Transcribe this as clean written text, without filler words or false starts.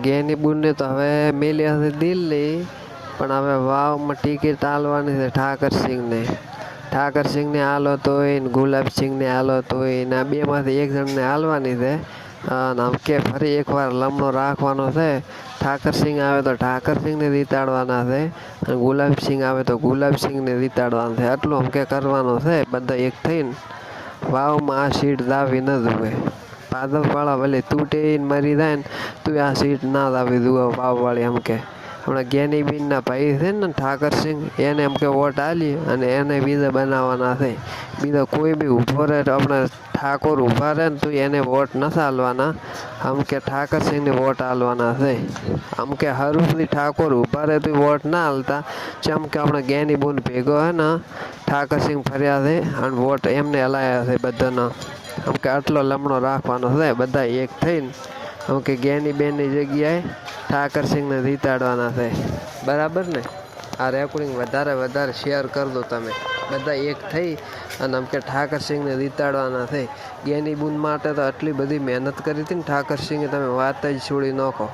ગેની બુનને તો હવે મેલી હશે દિલ્હી, પણ હવે વાવમાં ટિકિટ આલવાની છે ઠાકરસિંહને આલો તોય ને ગુલાબસિંહને આલો તોય ને આ બેમાંથી એક જણને આલવાની છે. અને આમ કે ફરી એકવાર લમણો રાખવાનો છે. ઠાકરસિંહ આવે તો ઠાકરસિંહને જીતાડવાના છે અને ગુલાબસિંહ આવે તો ગુલાબસિંહને જીતાડવાના છે. આટલું આમ કે કરવાનું છે. બધા એક થઈને વાવમાં આ સીટ દાવી ન જુએ. ભાજપવાળા ભલે તૂટે મરી જાય ને તું આ સીટ ના દાવી જુએ વાવવાળી. એમ કે હમણાં જ્ઞાનીબેનના ભાઈ છે ને ઠાકરસિંહ, એને એમ કે વોટ આલી અને એને બીજા બનાવવાના છે. બીજા કોઈ બી ઊભો રહે તો આપણે ઠાકોર ઊભા રહે ને તો એને વોટ નથી આલવાના. આમ કે ઠાકરસિંહને વોટ આલવાના છે. આમ કે હરુભરી ઠાકોર ઊભા રહે તો વોટ ના આલતા. જેમ કે આપણે જ્ઞાનીબેન ભેગો હે ને ઠાકરસિંહ ફર્યા છે અને વોટ એમને હલાયા છે બધાના. આમ કે આટલો લમણો રાખવાનો છે. બધા એક થઈને આમ કે જ્ઞાનીબેનની જગ્યાએ ઠાકરસિંહને જીતાડવાના છે. બરાબર ને? આ રેકોર્ડિંગ વધારે શેર કરી દો તમે. બધા એક થઈ અને આમ કે ઠાકરસિંહને જીતાડવાના છે. જ્ઞાનીબેન માટે તો આટલી બધી મહેનત કરી હતી ને ઠાકરસિંહે, તમે વાત જ છોડી નાખો.